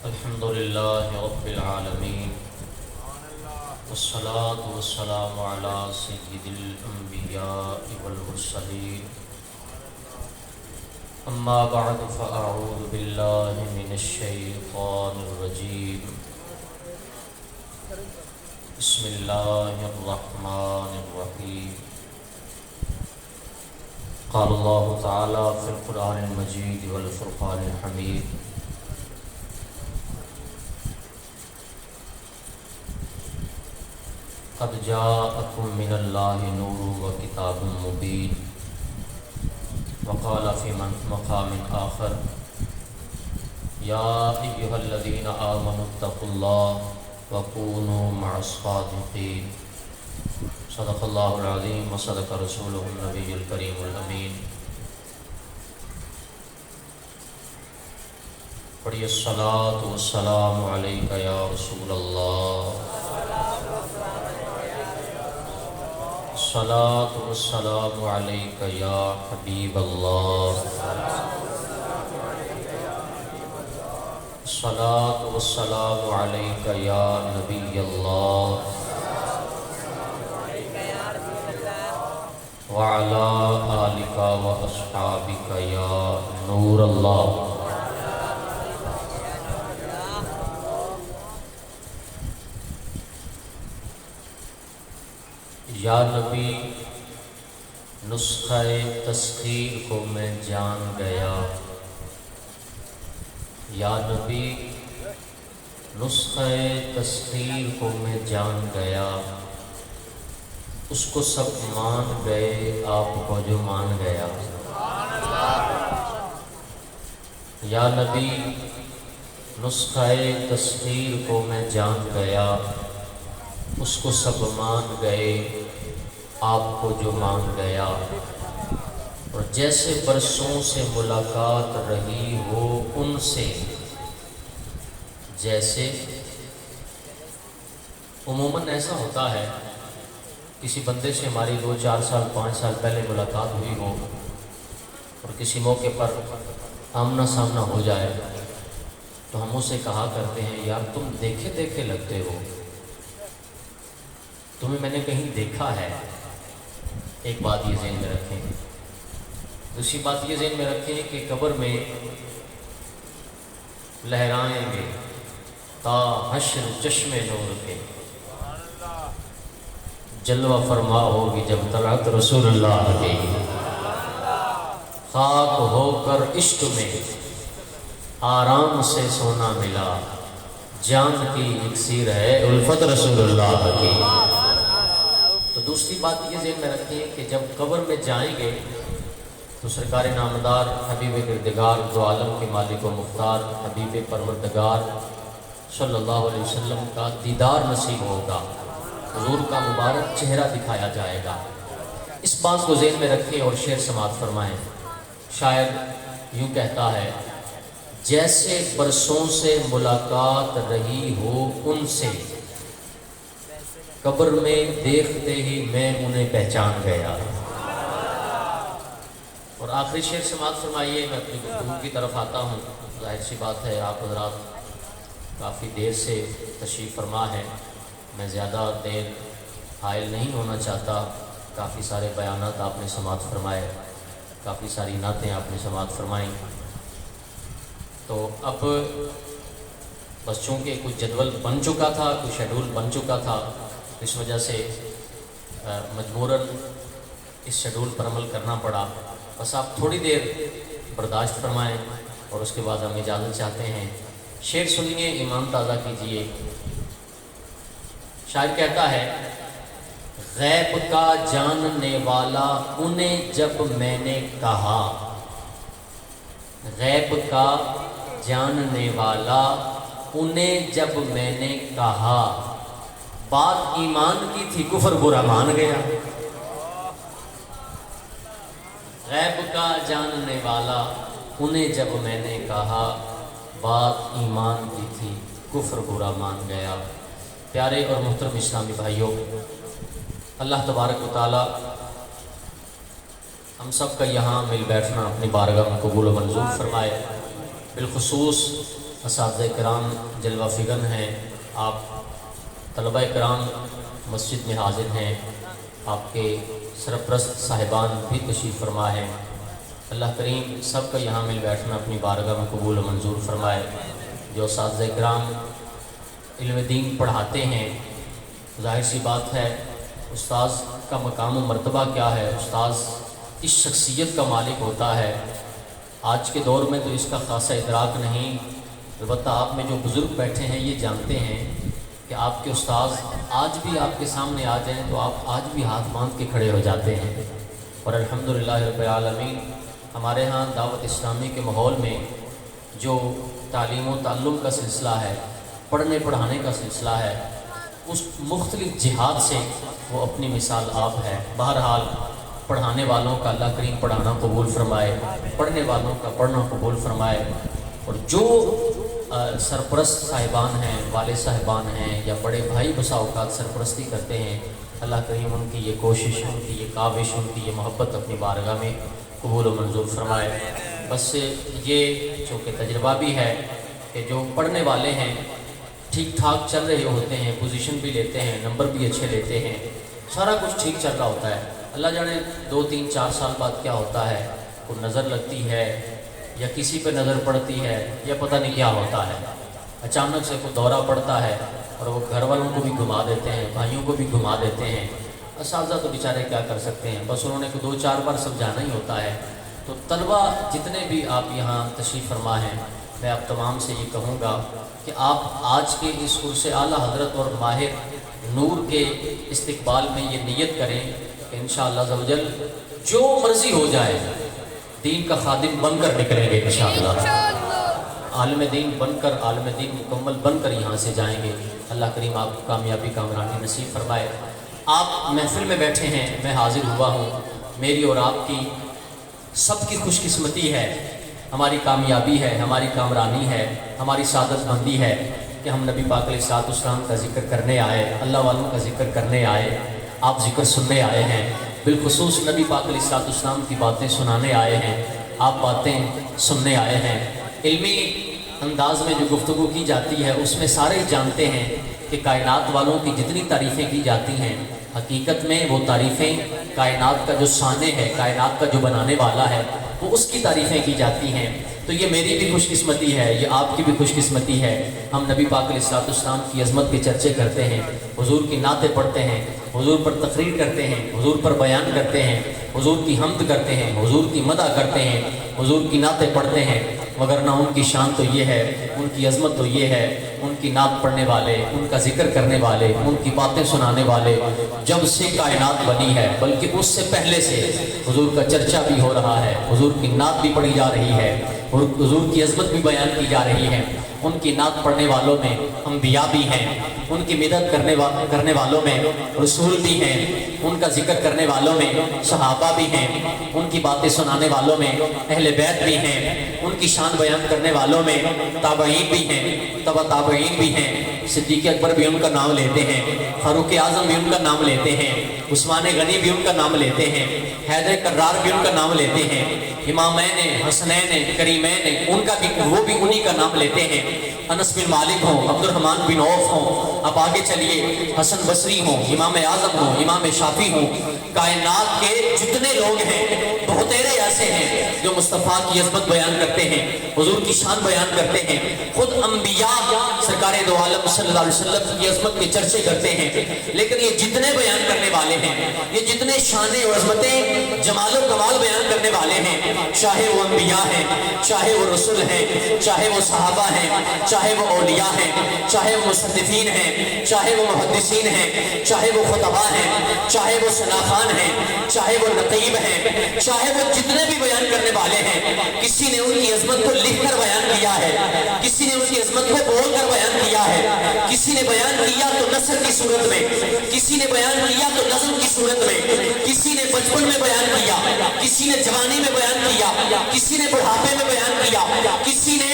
الحمد لله رب العالمين والصلاة والسلام على سيد الأنبياء والمرسلين أما بعد فأعوذ بالله من الشيطان الرجيم بسم الله الرحمن الرحيم قال الله تعالى في القرآن المجيد والفرقان الحميد قد جاءكم من الله نور وكتاب مبين وقال في مقام آخر يا أيها الذين آمنوا اتقوا الله وكونوا مع الصادقين صدق الله العظيم وصدق رسوله النبي الكريم الأمين پڑھیے الصلاة والسلام علیک یا رسول اللہ الصلاة والسلام علیک یا حبیب اللہ الصلاة والسلام علیک یا نبی اللہ وعلى آلك وأصحابك يا نور الله یا نبی نسخہ تسخیر کو میں جان گیا یا نبی نسخہ تسخیر کو میں جان گیا اس کو سب مان گئے آپ کو جو مان گیا یا نبی نسخہ تسخیر کو میں جان گیا اس کو سب مان گئے آپ کو جو مان گیا اور جیسے برسوں سے ملاقات رہی ہو ان سے جیسے عموماً ایسا ہوتا ہے کسی بندے سے ہماری 2 4 سال 5 سال پہلے ملاقات ہوئی ہو اور کسی موقع پر آمنا سامنا ہو جائے تو ہم اسے کہا کرتے ہیں یار تم دیکھے دیکھے لگتے ہو تمہیں میں نے کہیں دیکھا ہے ایک بات یہ ذہن میں رکھیں دوسری بات یہ ذہن میں رکھیں کہ قبر میں لہرائیں گے تا حشر چشم نور کے جلوہ فرما ہوگی جب طلعت رسول اللہ کی خاک ہو کر عشق میں آرام سے سونا ملا جان کی اکسیر ہے الفت رسول اللہ کی تو دوسری بات یہ ذہن میں رکھیں کہ جب قبر میں جائیں گے تو سرکار نامدار حبیب کردگار دو عالم کے مالک و مختار حبیب پروردگار صلی اللہ علیہ وسلم کا دیدار نصیب ہوگا حضور کا مبارک چہرہ دکھایا جائے گا اس بات کو ذہن میں رکھیں اور شعر سماعت فرمائیں شاعر یوں کہتا ہے جیسے برسوں سے ملاقات رہی ہو ان سے قبر میں دیکھتے ہی میں انہیں پہچان گیا اور آخری شعر سماعت فرمائیے میں اپنی گفتگو کی طرف آتا ہوں ظاہر سی بات ہے آپ حضرات کافی دیر سے تشریف فرما ہے میں زیادہ دیر حائل نہیں ہونا چاہتا کافی سارے بیانات آپ نے سماعت فرمائے کافی ساری نعتیں آپ نے سماعت فرمائیں تو اب بس چونکہ کچھ جدول بن چکا تھا کچھ شیڈول بن چکا تھا اس وجہ سے مجبوراً اس شیڈول پر عمل کرنا پڑا بس آپ تھوڑی دیر برداشت فرمائیں اور اس کے بعد ہم اجازت چاہتے ہیں شعر سنیے ایمان تازہ کیجیے شاعر کہتا ہے غیب کا جاننے والا انہیں جب میں نے کہا غیب کا جاننے والا انہیں جب میں نے کہا بات ایمان کی تھی کفر برا مان گیا غیب کا جاننے والا انہیں جب میں نے کہا بات ایمان کی تھی کفر برا مان گیا پیارے اور محترم اسلامی بھائیوں اللہ تبارک و تعالی ہم سب کا یہاں مل بیٹھنا اپنی بارگاہ میں قبول و منظور فرمائے بالخصوص اساتذہ کرام جلوہ فگن ہیں، آپ طلبہ کرام مسجد میں حاضر ہیں، آپ کے سرپرست صاحبان بھی تشریف فرما ہیں۔ اللہ کریم سب کا یہاں مل بیٹھنا اپنی بارگاہ میں قبول و منظور فرمائے۔ جو اساتذہ کرام علم دین پڑھاتے ہیں، ظاہر سی بات ہے استاذ کا مقام و مرتبہ کیا ہے، استاذ اس شخصیت کا مالک ہوتا ہے۔ آج کے دور میں تو اس کا خاصا ادراک نہیں، البتہ آپ میں جو بزرگ بیٹھے ہیں یہ جانتے ہیں کہ آپ کے استاذ آج بھی آپ کے سامنے آ جائیں تو آپ آج بھی ہاتھ باندھ کے کھڑے ہو جاتے ہیں۔ اور الحمدللہ رب العالمین ہمارے ہاں دعوت اسلامی کے ماحول میں جو تعلیم و تعلم کا سلسلہ ہے، پڑھنے پڑھانے کا سلسلہ ہے، اس مختلف جہاد سے وہ اپنی مثال آپ ہے۔ بہرحال پڑھانے والوں کا اللہ کریم پڑھانا قبول فرمائے، پڑھنے والوں کا پڑھنا قبول فرمائے، اور جو سرپرست صاحبان ہیں، والد صاحبان ہیں یا بڑے بھائی بسا اوقات سرپرستی کرتے ہیں، اللہ کریم ان کی یہ کوشش، ان کی یہ کاوش، ان کی یہ محبت اپنی بارگاہ میں قبول و منظور فرمائے۔ بس یہ چونکہ تجربہ بھی ہے کہ جو پڑھنے والے ہیں ٹھیک ٹھاک چل رہے ہوتے ہیں، پوزیشن بھی لیتے ہیں، نمبر بھی اچھے لیتے ہیں، سارا کچھ ٹھیک چل رہا ہوتا ہے۔ اللہ جانے 2 3 4 سال بعد کیا ہوتا ہے، کوئی نظر لگتی ہے یا کسی پہ نظر پڑتی ہے یا پتہ نہیں کیا ہوتا ہے، اچانک سے کوئی دورہ پڑتا ہے اور وہ گھر والوں کو بھی گھما دیتے ہیں، بھائیوں کو بھی گھما دیتے ہیں۔ اساتذہ تو بیچارے کیا کر سکتے ہیں، بس انہوں نے 2 4 بار سمجھانا ہی ہوتا ہے۔ تو طلبہ جتنے بھی آپ یہاں تشریف فرما ہیں، میں آپ تمام سے یہ کہوں گا کہ آپ آج کے اس عرص اعلیٰ حضرت اور ماہر نور کے استقبال میں یہ نیت کریں کہ انشاءاللہ عز و جل جو مرضی ہو جائے دین کا خادم بن کر نکلیں گے انشاءاللہ، عالم دین بن کر، عالم دین مکمل بن کر یہاں سے جائیں گے۔ اللہ کریم آپ کو کامیابی کامرانی نصیب فرمائے۔ آپ محفل میں بیٹھے ہیں، میں حاضر ہوا ہوں، میری اور آپ کی سب کی خوش قسمتی ہے، ہماری کامیابی ہے، ہماری کامرانی ہے، ہماری سعادت مندی ہے کہ ہم نبی پاک علیہ السلام کا ذکر کرنے آئے، اللہ والوں کا ذکر کرنے آئے، آپ ذکر سننے آئے ہیں، بالخصوص نبی پاک علیہ السلام کی باتیں سنانے آئے ہیں، آپ باتیں سننے آئے ہیں۔ علمی انداز میں جو گفتگو کی جاتی ہے اس میں سارے جانتے ہیں کہ کائنات والوں کی جتنی تعریفیں کی جاتی ہیں، حقیقت میں وہ تعریفیں کائنات کا جو صانع ہے، کائنات کا جو بنانے والا ہے، وہ اس کی تعریفیں کی جاتی ہیں۔ تو یہ میری بھی خوش قسمتی ہے، یہ آپ کی بھی خوش قسمتی ہے، ہم نبی پاک علیہ السلام کی عظمت کے چرچے کرتے ہیں، حضور کی نعتیں پڑھتے ہیں، حضور پر تقریر کرتے ہیں، حضور پر بیان کرتے ہیں، حضور کی حمد کرتے ہیں، حضور کی مدح کرتے ہیں، حضور کی نعتیں پڑھتے ہیں، مگر نہ ان کی شان تو یہ ہے، ان کی عظمت تو یہ ہے، ان کی نعت پڑھنے والے، ان کا ذکر کرنے والے، ان کی باتیں سنانے والے جب سے کائنات بنی ہے، بلکہ اس سے پہلے سے حضور کا چرچا بھی ہو رہا ہے، حضور کی نعت بھی پڑھی جا رہی ہے، حضور کی عظمت بھی بیان کی جا رہی ہے۔ ان کی نعت پڑھنے والوں میں انبیاء بھی ہیں، ان کی مدد کرنے والوں میں رسول بھی ہیں، ان کا ذکر کرنے والوں میں صحابہ بھی ہیں، ان کی باتیں سنانے والوں میں اہل بیت بھی ہیں، ان کی شان بیان کرنے والوں میں تابعین بھی ہیں، تبع تابعین بھی ہیں، صدیق اکبر بھی ان کا نام لیتے ہیں، فاروق اعظم بھی ان کا نام لیتے ہیں، عثمان غنی بھی ان کا نام لیتے ہیں، حیدر کرار بھی ان کا نام لیتے ہیں، امامین حسنین کریمین ان کا بھی، وہ بھی انہی کا نام لیتے ہیں، انس بن مالک ہوں، عبد الرحمن بن عوف ہوں، اب آگے چلیے حسن بصری ہوں، امام اعظم ہوں، امام شافعی ہوں، کائنات کے جتنے لوگ ہیں بہتیرے ایسے ہیں جو مصطفیٰ کی عظمت بیان کرتے ہیں، حضور کی شان بیان کرتے ہیں، خود انبیاء سرکار دو عالم صلی اللہ علیہ وسلم کی عظمت کے چرچے کرتے ہیں۔ لیکن یہ جتنے بیان کرنے والے ہیں، یہ جتنے شانیں اور عظمتیں جمال و کمال بیان کرنے والے ہیں، چاہے وہ انبیاء ہیں، چاہے وہ رسول ہیں، چاہے وہ صحابہ ہیں، چاہے وہ اولیاء ہیں، چاہے وہ مصنفین ہیں، چاہے وہ محدثین ہیں، چاہے وہ خطباء ہیں، چاہے وہ شناخان ہیں، چاہے وہ نقیب ہیں، چاہے وہ جتنے بھی بیان کرنے والے ہیں، کسی نے ان کی عظمت کو لکھ کر بیان کیا ہے، کسی نے ان کی عظمت کو بول کر بیان کیا ہے، کسی نے بیان کیا تو نثر کی صورت میں، کسی نے بیان کیا تو نظم کی صورت میں، کسی نے بچپن میں بیان کیا، کسی نے جوانی میں بیان کیا، کسی نے بڑھاپے میں بیان کیا، کسی نے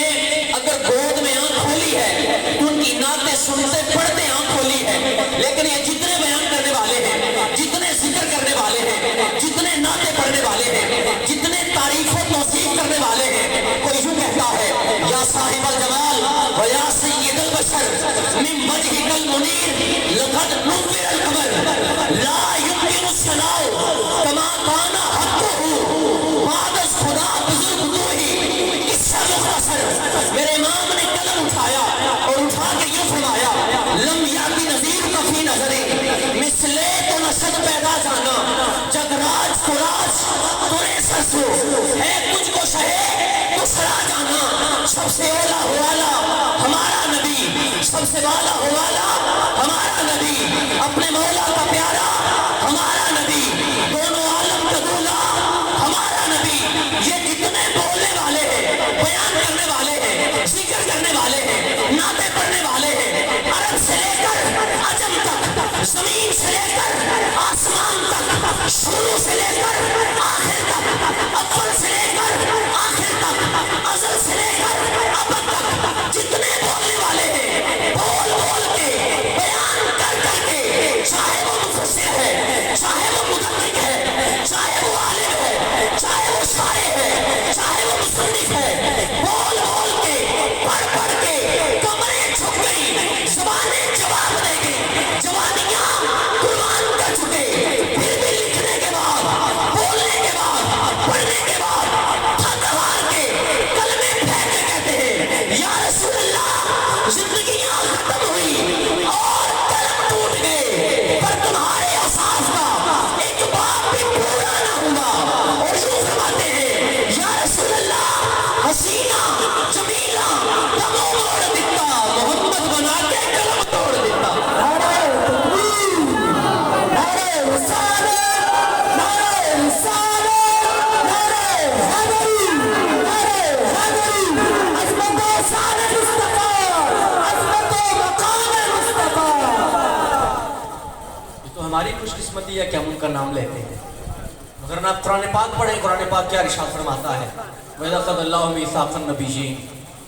اگر گود میں آنکھ کھولی ہے تو ان کی نعتیں سنتے پڑھتے آنکھ کھولی ہے۔ لیکن یہ جتنے بیان کرنے والے ہیں، جتنے ذکر کرنے والے ہیں، جتنے نعتیں پڑھنے والے ہیں، جتنے تعریف و توصیف کرنے والے ہیں، کوئی یوں کہتا ہے یا الجمال ویا سید البشر من وجهك المنیر لقد نور القمر لا يمكن الثناء كما كان حقه بعد خدا بزرگ دوہی قصہ مختصر. میرے امام نے قلم اٹھایا اور اٹھا کے یوں فرمایا لم یاتی نظیر کفی نظری مثلے تو نشد پیدا جانا جگ راج کو راج تورے سرسو ہے کچھ کو شہے تو سرا جانا. سب سے اولا ہو والا ہمارا نبی, سب سے والا ہو والا ہمارا نبی, اپنے مولا کا پیارا ہمارا نبی, دونوں عالم کا دولا ہمارا نبی. یہ جتنے بولنے والے ہیں, بیان کرنے والے ہیں, ذکر کرنے والے ہیں, نعتیں پڑھنے والے ہیں, عرب سے لے کر عجم تک, زمین سے لے کر آسمان تک, شروع سے لے کر آخر تک, اول سے لے کر آخر تک, ازل سے لے کر ابد تک, جتنے بولنے والے ہیں بول بول کے بیان کر کر کے, چاہے وہ مفسر ہے, چاہے وہ مدقق ہے, چاہے وہ عالم ہے, چاہے وہ شاعر ہے, چاہے وہ مصنف ہے, بول بول کے پڑھ پڑھ کے کمریں جھک گئی, زبانیں جواب دے گئی, جوانیاں قربان کر چکے. پھر بھی لکھنے کے بعد, بولنے کے بعد, پڑھنے کے بعد تھک ہار کے کلمے پھینک کے کہتے ہیں یا رسول اللہ زندگیاں ختم ہوئی اور قلم ٹوٹ گئے, پر تمہارے اوصاف کا ایک باب بھی پورا نہ ہوا. اور یوں فرماتے ہیں یا رسول اللہ حسینہ جمیلہ دموں موڑ دیتا, محمد بنا کے قلم توڑ دیتا. نعرہ تکبیر, نعرہ رسالت, نعرہ رسالت, نعرہ حیدری, نعرہ حیدری, عظمت و شان مصطفیٰ, عظمت و مقام مصطفیٰ. یہ تو ہماری خوش قسمتی ہے کہ ہم ان کا نام لیتے ہیں. اگر آپ قرآن پاک پڑھیں, قرآن پاک کیا ارشاد فرماتا ہے وَإِذَا أَخَذَ اللَّهُ مِيثَاقَ النَّبِيِّينَ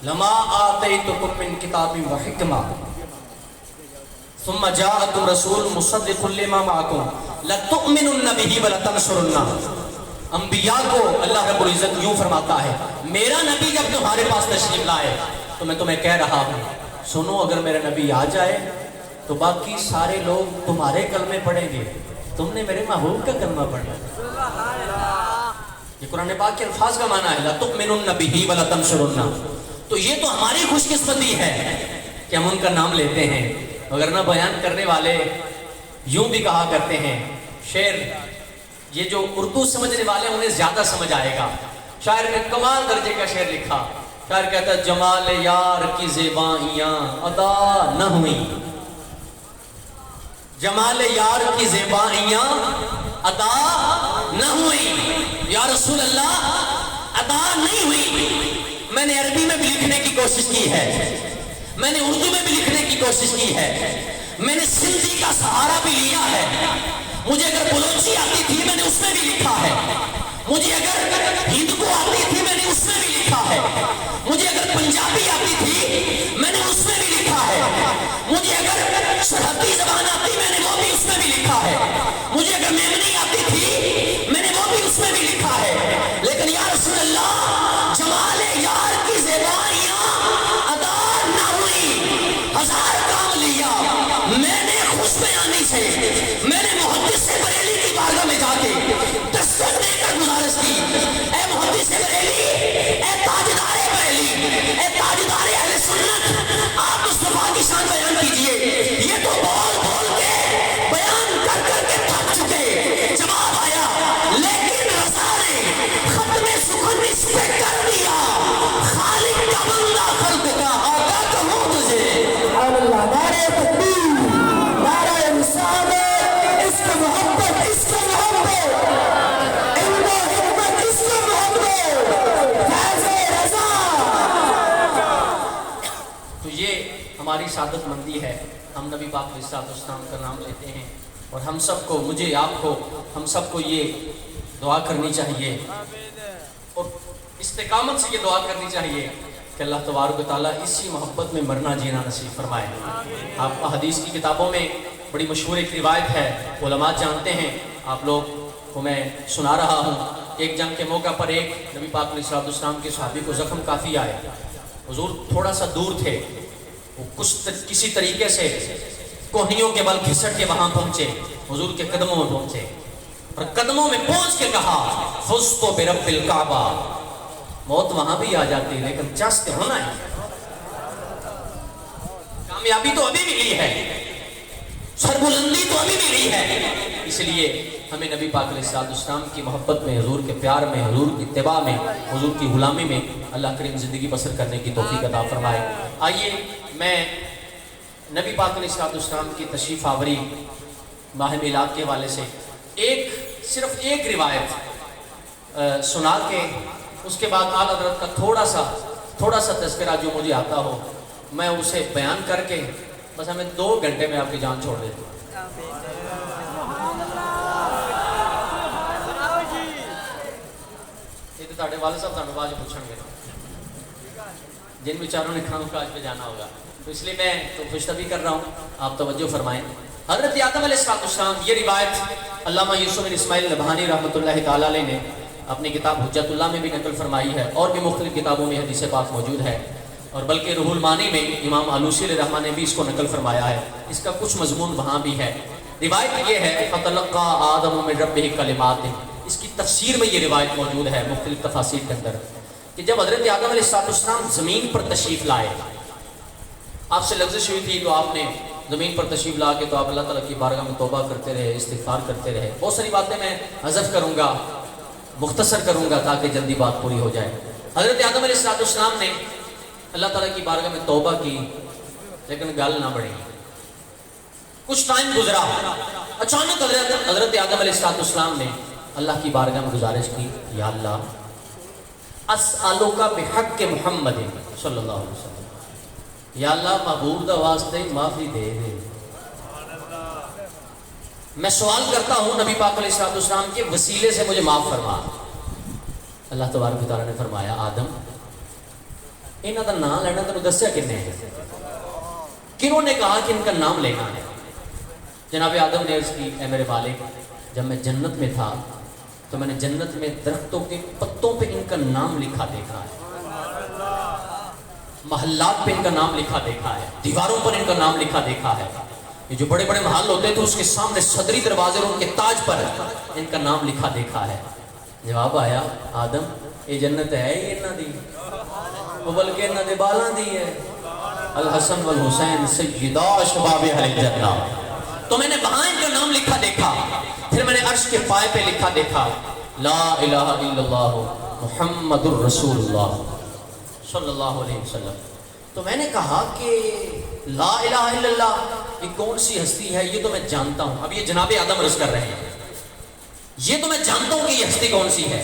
لَمَا آتَيْتُكُم مِّن كِتَابٍ وَحِكْمَةٍ ثُمَّ جَاءَكُمْ رَسُولٌ مُصَدِّقٌ لِّمَا مَعَكُمْ لَتُؤْمِنُنَّ بِهِ وَلَتَنصُرُنَّهُ. انبیاء کو اللہ رب العزت یوں فرماتا ہے میرا نبی جب تمہارے پاس تشریف لائے تو میں تمہیں کہہ رہا ہوں سنو, اگر میرا نبی آ جائے تو باقی سارے لوگ تمہارے کلمے پڑھیں گے, تم نے میرے محبوب کا کلمہ پڑھنا. یہ قرآن پاک کے الفاظ کا معنی ہے لَتُؤْمِنُنَّ بِهِ وَلَتَنصُرُنَّهُ. تو یہ تو ہماری خوش قسمتی ہے کہ ہم ان کا نام لیتے ہیں. اگر نہ بیان کرنے والے یوں بھی کہا کرتے ہیں, شعر یہ جو اردو سمجھنے والے انہیں زیادہ سمجھ آئے گا. شاعر نے کمال درجے کا شعر لکھا. شاعر کہتا ہے جمال یار کی زیبائیاں ادا نہ ہوئی, جمال یار کی زیبائیاں ادا نہ ہوئی. یا رسول اللہ ادا نہیں ہوئی. میں نے عربی میں بھی لکھنے کی کوشش کی ہے, میں نے اردو میں بھی لکھنے کی کوشش کی ہے, میں نے سندھی کا سہارا بھی لیا ہے. مجھے اگر بلوچی آتی تھی میں نے اس میں بھی لکھا ہے, مجھے اگر ہندکو آتی تھی میں نے اس میں بھی لکھا ہے, مجھے اگر پنجابی آتی تھی میں نے اس میں بھی لکھا ہے, مجھے اگر سرحدی زبان آتی میں نے وہ بھی اس میں بھی لکھا ہے, مجھے اگر میمنی آتی تھی میں نے وہ بھی اس میں بھی لکھا ہے. لیکن یا رسول اللہ جمال یار کی زیبائیاں ادا نہ ہوئی, ہزار کام لیا میں نے خوش بیانی سے, میں نے محدث سے بریلی کی بارگاہ میں جا کے دستخط دے کر گزارش کی اے محدث سے بریلی, اے تاجدار بریلی, اے تاجدار اہل سنت, آپ مصطفیٰ کی شان بیان کیجئے. یہ تو بول بول کے بیان کر کر کے تھک چکے, جواب آیا لیکن رضا نے ختم سخن اس پہ کر دیا, خالق کا بندہ خلق کا آقا کہوں تجھے. اللہ, نعرہ تکبیر, نعرہ رسالت, عشق محبت, عشق محبت, علم و حکمت, عشق محبت, فیض رضا. تو یہ ہماری سعادت مندی ہے, ہم نبی پاک علیہ السلام کا نام لیتے ہیں. اور ہم سب کو, مجھے آپ کو, ہم سب کو یہ دعا کرنی چاہیے اور استقامت سے یہ دعا کرنی چاہیے کہ اللہ تبارک و تعالیٰ اسی محبت میں مرنا جینا نصیب فرمائے. آپ حدیث کی کتابوں میں بڑی مشہور ایک روایت ہے, علماء جانتے ہیں, آپ لوگ کو میں سنا رہا ہوں. ایک جنگ کے موقع پر ایک نبی پاک علیہ السلام کے صحابی کو زخم کافی آئے, حضور تھوڑا سا دور تھے، وہ کسی طریقے سے کوہنیوں کے بل گھسٹ کے وہاں پہنچے، حضور کے قدموں میں پہنچے اور قدموں میں پہنچ کے کہا فزت برب الکعبہ. موت وہاں بھی آ جاتی لیکن چست ہونا ہے، کامیابی تو ابھی ملی ہے، سربلندی تو ابھی ملی ہے. اس لیے ہمیں نبی پاک علیہ السلام کی محبت میں، حضور کے پیار میں، حضور کی اتباع میں، حضور کی غلامی میں اللہ کریم زندگی بسر کرنے کی توفیق عطا فرمائے. آئیے میں نبی پاک علیہ السلام کی تشریف آوری ماہ میلاد کے حوالے سے صرف ایک روایت سنا کے اس کے بعد اعلیٰ حضرت کا تھوڑا سا تذکرہ جو مجھے آتا ہو میں اسے بیان کر کے بس ہمیں 2 گھنٹے میں آپ کی جان چھوڑ دیتا ہوں. یہ تو تھوڑے والد صاحب تھوڑے بعد پوچھیں گے جن بیچاروں نے کھانا کاج پہ جانا ہوگا، تو اس لیے میں تو خوشتبی کر رہا ہوں، آپ توجہ فرمائیں. حضرت آدم علیہ السلام، یہ روایت علامہ یوسف بن اسماعیل نبہانی رحمۃ اللہ تعالی علیہ نے اپنی کتاب حجت اللہ میں بھی نقل فرمائی ہے، اور بھی مختلف کتابوں میں حدیث پاک موجود ہے، اور بلکہ روح المانی میں امام آلوسی علیہ رحمہ نے بھی اس کو نقل فرمایا ہے. اس کا کچھ مضمون وہاں بھی ہے. روایت یہ ہے فَتَلَقَّى آدَمُ مِن رَبِّهِ كَلِمَاتٍ، اس کی تفسیر میں یہ روایت موجود ہے مختلف تفاسیر کے اندر کہ جب حضرت آدم علیہ السلام زمین پر تشریف لائے، آپ سے لفظش ہوئی تھی تو آپ نے زمین پر تشریف لا کے تو آپ اللہ تعالیٰ کی بارگاہ میں توبہ کرتے رہے، استغفار کرتے رہے. بہت ساری باتیں میں حذف کروں گا، مختصر کروں گا تاکہ جلدی بات پوری ہو جائے. حضرت آدم علیہ السلام نے اللہ تعالیٰ کی بارگاہ میں توبہ کی لیکن گل نہ بڑھی. کچھ ٹائم گزرا، اچانک حضرت آدم علیہ السلام نے اللہ کی بارگاہ میں گزارش کی، یا اللہ اسألوک بحق محمد صلی اللہ علیہ وسلم، یا اللہ محبوب دا واسطے معافی دے دے. میں سوال کرتا ہوں نبی پاک علیہ السلام کے وسیلے سے مجھے معاف فرما. اللہ تبارک و تعالیٰ نے فرمایا آدم انہاں دا نام لینا تینوں دسیا کنے ہے، کنہوں نے کہا کہ ان کا نام لینا ہے؟ جناب آدم نے عرض کی اے میرے والد، جب میں جنت میں تھا تو میں نے جنت میں درختوں کے پتوں پہ ان کا نام لکھا دیکھا ہے، محلات پہ ان کا نام لکھا دیکھا ہے، دیواروں پر ان کا نام لکھا دیکھا ہے. یہ جو بڑے بڑے محل ہوتے تھے اس کے سامنے صدری دروازے اور ان کے تاج پر ان کا نام لکھا دیکھا ہے. جواب آیا آدم یہ جنت ہے ہی انہاں دی، وہ بلکہ انہاں دے بالاں دی ہے. الحسن والحسین سیدا شباب اہل الجنہ. تو میں نے وہاں ان کا نام لکھا دیکھا، پھر میں نے عرش کے پائے پہ لکھا دیکھا لا الہ الا اللہ محمد الرسول اللہ صلی اللہ علیہ وسلم. تو میں نے کہا کہ لا الہ الا اللہ یہ کون سی ہستی ہے؟ یہ تو میں جانتا ہوں. اب یہ جناب آدم عرض کر رہے ہیں، یہ تو میں جانتا ہوں کہ یہ ہستی کون سی ہے،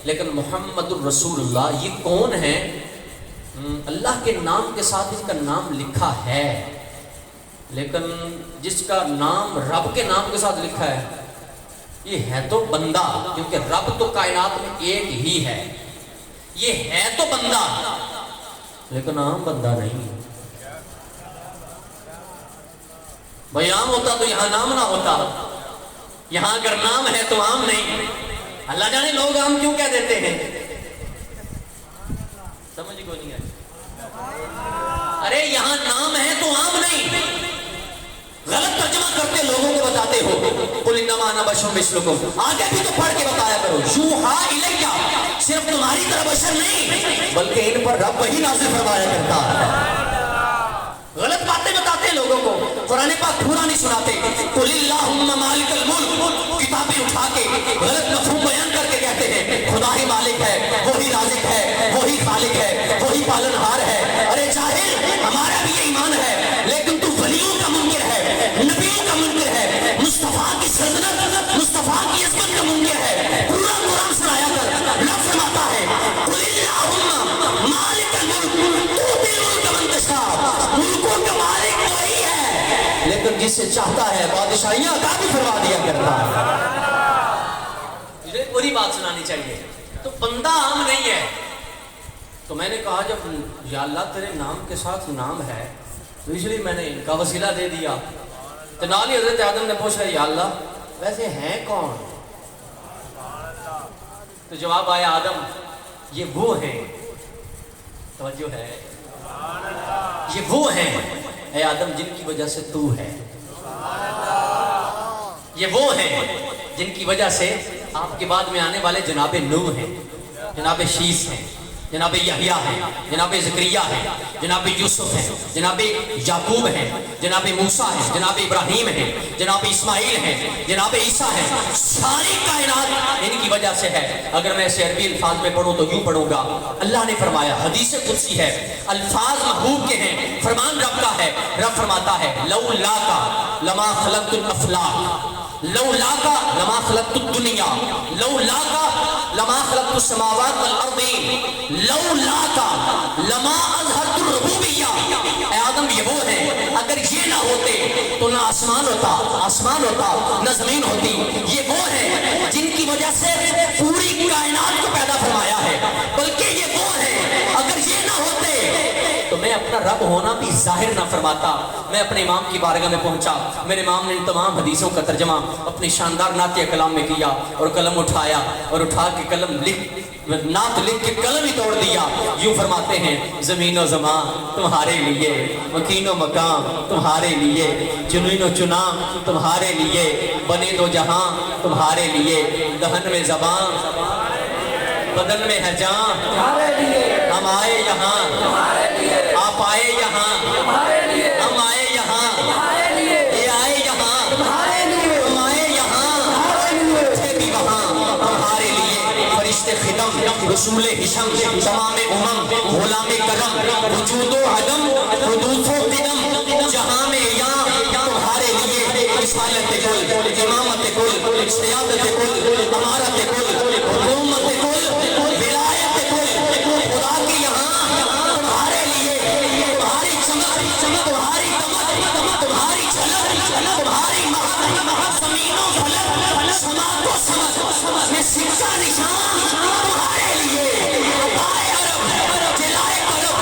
لیکن محمد الرسول اللہ یہ کون ہے؟ اللہ کے نام کے ساتھ اس کا نام لکھا ہے، لیکن جس کا نام رب کے نام کے ساتھ لکھا ہے یہ ہے تو بندہ، کیونکہ رب تو کائنات میں ایک ہی ہے. یہ ہے تو بندہ لیکن عام بندہ نہیں. بھائی عام ہوتا تو یہاں نام نہ ہوتا، یہاں اگر نام ہے تو عام نہیں. اللہ جانے لوگ عام کیوں کہہ دیتے ہیں، سمجھ کو نہیں آئی. ارے یہاں نام ہے تو عام نہیں، غلط ترجمہ کرتے لوگوں کو بتاتے ہو. قل انما انا بشر مثلکم، آگے بھی تو پڑھ کے بتایا کرو یوحا الیہ، صرف تمہاری طرح بشر نہیں بلکہ ان پر رب وہی نازل فرمایا کرتا ہے. غلط باتیں بتاتے لوگوں کو، قرآن پاک پورا نہیں سناتے. قل اللہم مالک الملک، کتابیں اٹھا کے غلط مفہوم بیان کر کے کہتے ہیں خدا ہی مالک ہے، وہی رازق ہے، وہی خالق ہے، وہی پالنہار ہے. ارے جاہل، ہمارا بھی یہ ایمان ہے لیکن تو ولیوں کا منکر ہے، نبیوں کا منکر ہے، مصطفیٰ کی سلطنت، مصطفیٰ کی عظمت کا منکر ہے. پورا قرآن سنایا کر. رب فرماتا ہے قل اللہم مالک الملک تؤتی الملک من تشاء، ملکوں کا مالک وہی ہے لیکن جسے چاہتا ہے بادشاہیاں عطا بھی فرما دیا کرتا ہے. مجھے پوری بات سنانی چاہیے. تو بندہ عام نہیں ہے. تو میں نے کہا جب یا اللہ تیرے نام کے ساتھ نام ہے تو اس لیے میں نے ان کا وسیلہ دے دیا. تو نال ہی حضرت آدم نے پوچھا یا اللہ ویسے ہیں کون؟ تو جواب آیا آدم یہ وہ ہیں، توجہ ہے، یہ وہ ہیں اے آدم جن کی وجہ سے تو ہے، یہ وہ ہیں جن کی وجہ سے آپ کے بعد میں آنے والے جناب نوح ہیں، جناب شیس ہیں، جناب یحییٰ ہیں، جناب زکریا ہیں، جناب یوسف ہیں، جناب یعقوب ہیں، جناب موسیٰ ہیں، جناب ابراہیم ہیں، جناب اسماعیل ہیں، جناب عیسیٰ ہیں. ساری کائنات ان کی وجہ سے ہے. اگر میں اسے عربی الفاظ میں پڑھوں تو یوں پڑھوں گا. اللہ نے فرمایا، حدیث قدسی ہے، الفاظ محبوب کے ہیں، فرمان رب کا ہے. رب فرماتا ہے لولاکا لما خلقت الافلاک، لولاکا لما خلقت الدنیا، لولاکا لما خلقت السماوات والارضین، لولاکا لما اظہرت الربوبیہ. اے آدم یہ وہ ہیں، اگر یہ نہ ہوتے تو نہ آسمان ہوتا نہ زمین ہوتی. یہ وہ ہیں جن کی وجہ سے پوری کائنات کو پیدا فرمایا ہے. بلکہ یہ وہ ہیں اگر یہ نہ ہوتے تو میں اپنا رب ہونا بھی ظاہر نہ فرماتا. میں اپنے امام کی بارگاہ میں پہنچا، میرے امام نے ان تمام حدیثوں کا ترجمہ اپنی شاندار نعتیہ کلام میں کیا اور قلم اٹھایا اور اٹھا کے قلم نعت لکھ کے قلم ہی توڑ دیا. یوں فرماتے ہیں زمین و زمان تمہارے لیے، مکین و مقام تمہارے لیے، جنین و چنا تمہارے لیے، بنے دو جہاں تمہارے لیے، دہن میں زبان بدن میں ہے جان، ہم آئے یہاں آپ آئے یہاں، ہم آئے یہاں یہ آئے یہاں، ہم آئے یہاں تھے بھی وہاں ہمارے لیے. فرشتے خدم رسول حشم تمام امم غلام کرم وجود و عدم حدوث و قدم جہاں میں یہاں تمہارے لیے. رسالت کل، امامت کل، سیادت کل، امارت کل، حکومت کل، ولایت کل، خدا کی یہاں تمہارے لیے. تمہاری چمک، تمہاری دمک، تمہاری جھلک، تمہاری مہک، زمین و فلک، سما کو سمجھ، یہ سکہ نشان تمہارے لیے. عطائے عرب، جلائے قلب،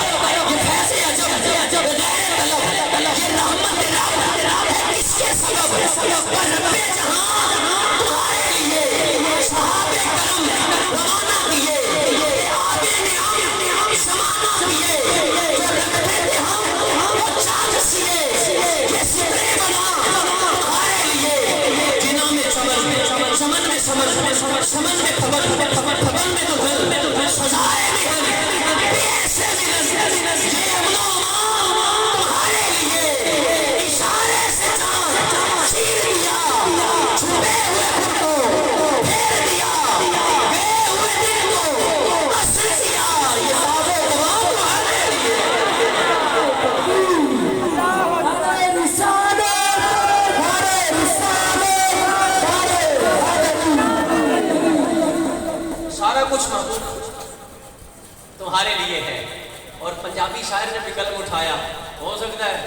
یہ فیض عجب، غیر طلب، یہ رحمت رب ہے کس کے سبب؟ رب جہاں تمہارے لیے. صحابہ کرم روانہ کیے، آبے نعم زمانہ کیے، جو رکھتے تھے ہم وہ چاند سیے. یہ سترے بنا تمہارے لیے، جنہ میں چمن میں سمن میں خبر میں دلہن سزائے مہن ایسے ملن. یہ امن و امان تمہارے لیے. اشارے سے چاند چیر دیا، چھپے ہوئے خود کو پھیر دیا، گئے ہوئے دل کو اثر کیا. یہ باب و تمام تمہارے لیے. سارا کچھ محبوب تمہارے لیے ہے. اور پنجابی شاعر نے بھی قلم اٹھایا. ہو سکتا ہے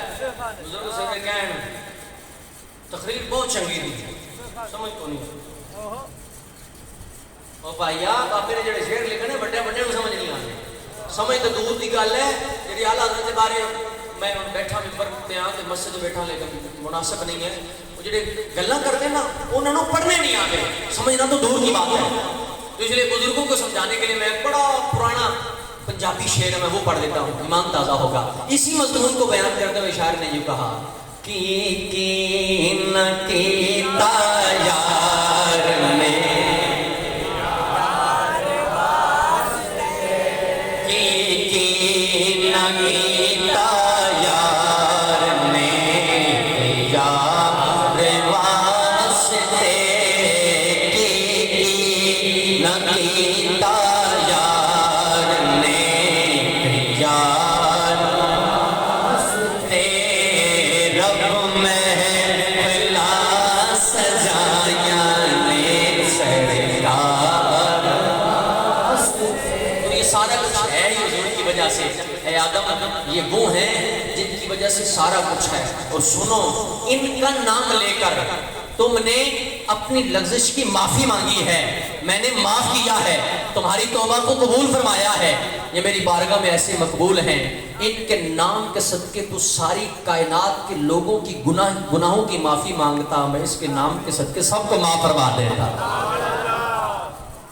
بزرگ سے کہیں تقریر بہت چنگی تھی، سمجھ تو نہیں. اور بھائیا بابے نے جڑے شعر لکھنے بڑے بڑے کو سمجھ نہیں آتے. سمجھ تو دور کی گل ہے. جی اعلیٰ حضرت کے بارے میں بیٹھا ممبر تے آ تے مسجد بیٹھا لیکن مناسب نہیں ہے. وہ جڑے گلاں کرتے نا انہوں نے پڑھنے نہیں آتے، سمجھنا تو دور کی بات ہے. تو اس لیے بزرگوں کو سمجھانے کے لیے میں بڑا پرانا پنجابی شعر ہے، میں وہ پڑھ دیتا ہوں، ایمان تازہ ہوگا. اسی مضمون کو بیان کرتے ہوئے شاعر نے یہ کہا کی نہ کیتا یار نے، کی نہ کیتا یار نے، یار واسطے کی نہ کیتا یار نے، یار رب محفلا سجایا نے سرکار. یہ سارا کچھ ہے یہ حضور کی وجہ سے. اے آدم یہ وہ ہیں جن کی وجہ سے سارا کچھ ہے. اور سنو، ان کا نام لے کر تم نے اپنی لغزش کی معافی مانگی ہے، میں نے معاف کیا ہے، تمہاری توبہ کو قبول فرمایا ہے. یہ میری بارگاہ میں ایسے مقبول ہیں، ان کے نام کے صدقے تو ساری کائنات کے لوگوں کی گناہوں کی معافی مانگتا، میں اس کے نام کے صدقے سب کو معاف فرما دیتا.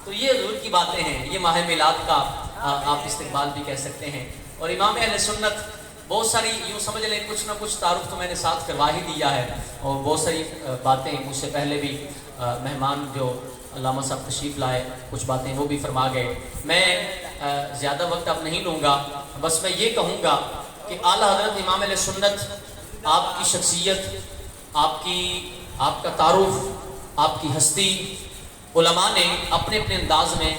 تو یہ حضور کی باتیں ہیں. یہ ماہ میلاد کا آپ استقبال بھی کہہ سکتے ہیں. اور امام اہل سنت بہت ساری یوں سمجھ لیں کچھ نہ کچھ تعارف تو میں نے ساتھ کروا ہی دیا ہے، اور بہت ساری باتیں مجھ سے پہلے بھی مہمان جو علامہ صاحب تشریف لائے کچھ باتیں وہ بھی فرما گئے. میں زیادہ وقت اب نہیں لوں گا، بس میں یہ کہوں گا کہ اعلیٰ حضرت امام اہل سنت، آپ کی شخصیت، آپ کا تعارف، آپ کی ہستی، علماء نے اپنے اپنے انداز میں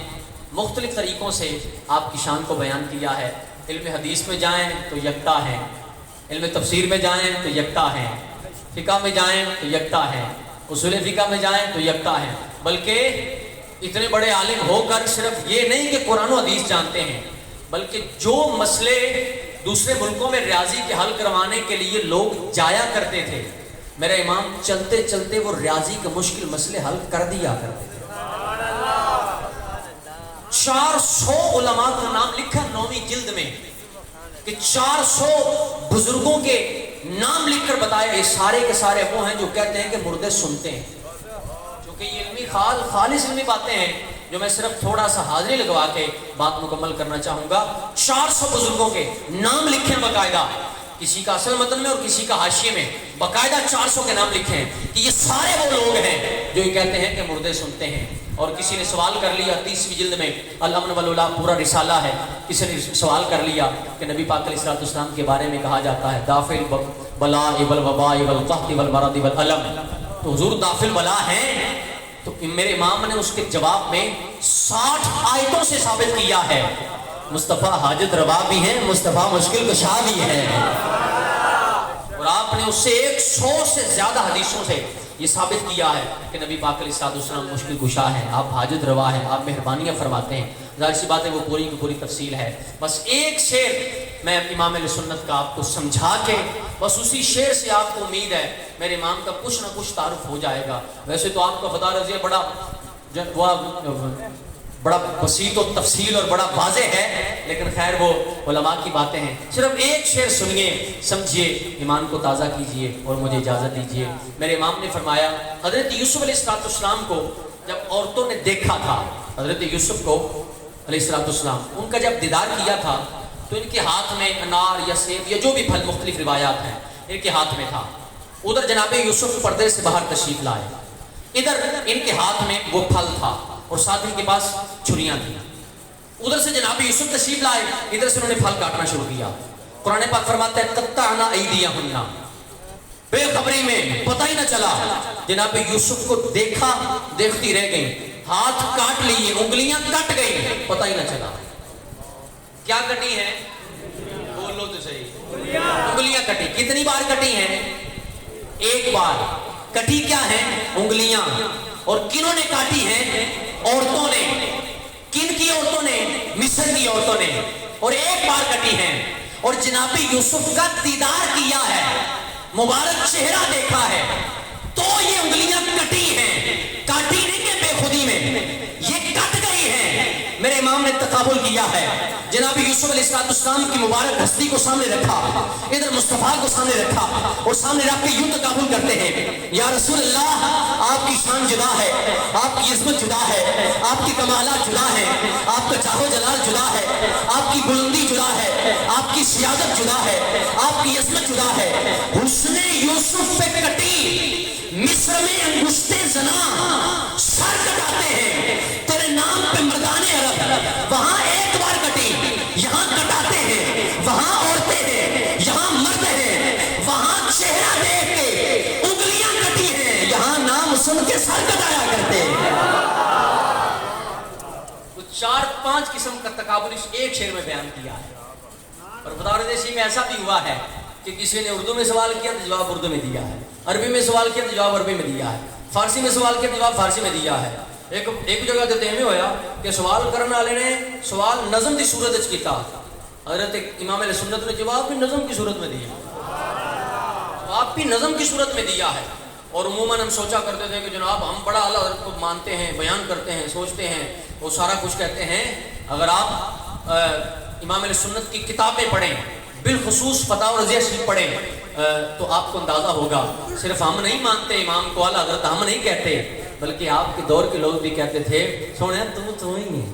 مختلف طریقوں سے آپ کی شان کو بیان کیا ہے. علم حدیث میں جائیں تو یکتا ہیں، علم تفسیر میں جائیں تو یکتا ہیں، فقہ میں جائیں تو یکتا ہیں، اصول فقہ میں جائیں تو یکتا ہیں. بلکہ اتنے بڑے عالم ہو کر صرف یہ نہیں کہ قرآن و حدیث جانتے ہیں، بلکہ جو مسئلے دوسرے ملکوں میں ریاضی کے حل کروانے کے لیے لوگ جایا کرتے تھے، میرا امام چلتے چلتے وہ ریاضی کے مشکل مسئلے حل کر دیا کرتے تھے. 400 علماء کا نام لکھا 9ویں جلد میں کہ 400 بزرگوں کے نام لکھ کر بتایا. یہ سارے کے سارے وہ ہیں جو کہتے ہیں کہ مردے سنتے ہیں. چونکہ یہ علمی خالص علمی باتیں ہیں جو میں صرف تھوڑا سا حاضری لگوا کے بات مکمل کرنا چاہوں گا. 400 بزرگوں کے نام لکھے ہیں باقاعدہ، کسی کا اصل متن میں اور کسی کا حاشیے میں باقاعدہ 400 کے نام لکھے ہیں کہ یہ سارے وہ لوگ ہیں جو یہ کہتے ہیں کہ مردے سنتے ہیں. اور کسی نے سوال کر لیا 30ویں جلد میں الامن والولا پورا رسالہ ہے، کسی نے سوال کر لیا کہ نبی پاک علیہ السلام کے بارے میں کہا جاتا ہے دافع البلاء والوباء والقحط والمرض والالم، تو حضور دافع البلاء ہیں؟ تو میرے امام نے اس کے جواب میں 60 آیتوں سے ثابت کیا ہے مصطفیٰ حاجت روا بھی ہیں، مصطفیٰ مشکل کشا بھی ہیں. اور آپ نے اس سے 100 سے زیادہ حدیثوں سے یہ ثابت کیا ہے کہ نبی پاک علیہ السلام مشکل کشا ہیں، آپ حاجت روا ہیں، آپ مہربانیاں فرماتے ہیں. ظاہر سی بات ہے وہ پوری کی پوری تفصیل ہے. بس ایک شعر میں امام اہل سنت کا آپ کو سمجھا کے بس اسی شعر سے آپ کو امید ہے میرے امام کا کچھ نہ کچھ تعارف ہو جائے گا. ویسے تو آپ کا خدا رضی بڑا بسیط و تفصیل اور بڑا واضح ہے، لیکن خیر وہ علماء کی باتیں ہیں. صرف ایک شعر سنیے، سمجھیے، ایمان کو تازہ کیجئے اور مجھے اجازت دیجئے. میرے امام نے فرمایا حضرت یوسف علیہ السلام کو جب عورتوں نے دیکھا تھا، حضرت یوسف کو علیہ السلام ان کا جب دیدار کیا تھا تو ان کے ہاتھ میں انار یا سیب یا جو بھی پھل، مختلف روایات ہیں، ان کے ہاتھ میں تھا. ادھر جناب یوسف پردے سے باہر تشریف لائے، ادھر ان کے ہاتھ میں وہ پھل تھا اور ساتھ ان کے پاس چھریاں تھیں. ادھر سے جناب یوسف تشریف لائے، ادھر سے انہوں نے پھل کاٹنا شروع کیا. قرآن پاک فرماتا ہے قطعنا ایدیہن، بے خبری میں پتہ ہی نہ چلا. جناب یوسف کو دیکھا، دیکھتی رہ گئی، ہاتھ کاٹ لیے، انگلیاں کٹ گئی، پتہ ہی نہ چلا. کیا کٹی ہیں؟ بولو تو صحیح. انگلیاں کٹی. کتنی بار کٹی ہیں؟ ایک بار. کٹی کیا ہیں؟ انگلیاں. اور کنہوں نے کاٹی ہیں؟ عورتوں نے. کن کی عورتوں نے؟ مصر کی عورتوں نے. اور ایک بار کٹی ہیں. اور جناب یوسف کا دیدار کیا ہے، مبارک چہرہ دیکھا ہے، تو یہ انگلیاں کٹی ہیں. کاٹی نہیں کہ بے خودی میں، یہ کٹ گئی ہیں. میرے امام نے تقابل کیا ہے. جناب یوسف علیہ السلام کی مبارک ہستی کو سامنے رکھا، ادھر مصطفیٰ کو سامنے رکھا، اور سامنے رکھ کے یوں تقابل کرتے ہیں یا رسول اللہ آپ کی شان جدا ہے، آپ کی عظمت جدا ہے، آپ کی کمالات جدا ہے، آپ کا جاہ و جلال جدا ہے، آپ کی بلندی جدا ہے، آپ کی سیادت جدا ہے، آپ کی عظمت جدا ہے. حسن یوسف پہ کٹی مصر میں انگشتے زنا سر کٹاتے ہیں، تیرے نام پہ مردان عرب. وہاں ایک بار کٹی، یہاں کٹاتے ہیں. وہاں عورتیں ہیں، یہاں مرد ہیں. وہاں چہرہ دیکھ کے انگلیاں کٹی ہیں، یہاں نام سن کے سر کٹایا کرتے ہیں. 4-5 قسم کا تقابل اس ایک شعر میں بیان کیا ہے. اور بطور دیسی میں ایسا بھی ہوا ہے کہ کسی نے اردو میں سوال کیا تو جواب اردو میں دیا ہے، عربی میں سوال کیا تو جواب عربی میں دیا ہے، فارسی میں سوال کیا تو جواب فارسی میں دیا ہے. ایک جگہ تو تیمے ہویا کہ سوال کرنے والے نے سوال نظم کی صورت وچ کیتا، حضرت امام علیہ سنت نے جواب بھی نظم کی صورت میں دیا، جواب بھی نظم کی صورت میں دیا ہے. اور عموماً ہم سوچا کرتے تھے کہ جناب ہم بڑا اعلیٰ حضرت کو مانتے ہیں، بیان کرتے ہیں، سوچتے ہیں، وہ سارا کچھ کہتے ہیں. اگر آپ امام علیہ سنت کی کتابیں پڑھیں، بالخصوص فتاوی رضیہ شریف پڑھیں، تو آپ کو اندازہ ہوگا صرف ہم نہیں مانتے امام کو اعلیٰ حضرت، ہم نہیں کہتے، بلکہ آپ کے دور کے لوگ بھی کہتے تھے سونے تو ہی ہیں.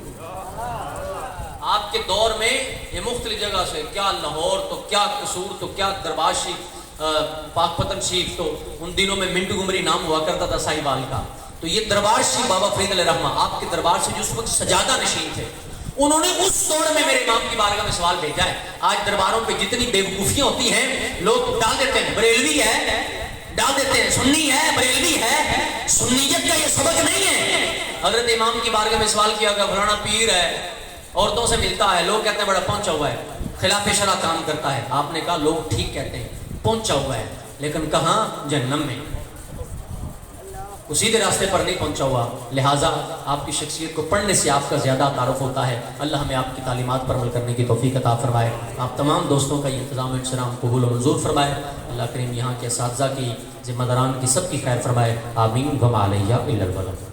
آپ آپ کے دور میں یہ مختلف جگہ سے، کیا لاہور تو کیا قصور تو کیا دربار شریف، پاک پتن شریف، تو ان دنوں میں منٹو گمری نام ہوا کرتا تھا ساہیوال کا. تو یہ دربار شریف بابا فرید علیہ رحمہ آپ کے دربار سے جو اس وقت سجادہ نشین تھے، انہوں نے اس دور میں میرے امام کی بارگاہ میں سوال بھیجا ہے. آج درباروں پہ جتنی بیوقوفیاں ہوتی ہیں لوگ ڈال دیتے ہیں بریلوی ہے، ڈال دیتے ہیں سنی ہے، بریلوی ہے. سنیت کا یہ سبق نہیں ہے. حضرت امام کی بارگاہ میں سوال کیا گیا فلانا پیر ہے، عورتوں سے ملتا ہے، لوگ کہتے ہیں بڑا پہنچا ہوا ہے، خلاف شرع کام کرتا ہے. آپ نے کہا لوگ ٹھیک کہتے ہیں، پہنچا ہوا ہے، لیکن کہاں؟ جہنم میں. وہ سیدھے راستے پر نہیں پہنچا ہوا. لہٰذا آپ کی شخصیت کو پڑھنے سے آپ کا زیادہ تعارف ہوتا ہے. اللہ ہمیں آپ کی تعلیمات پر عمل کرنے کی توفیق عطا فرمائے. آپ تمام دوستوں کا یہ انتظام و انصرام قبول و منظور فرمائے. اللہ کریم یہاں کے اساتذہ کی، ذمہ داران کی، سب کی خیر فرمائے. آمین. وما علیہ الا البلاغ.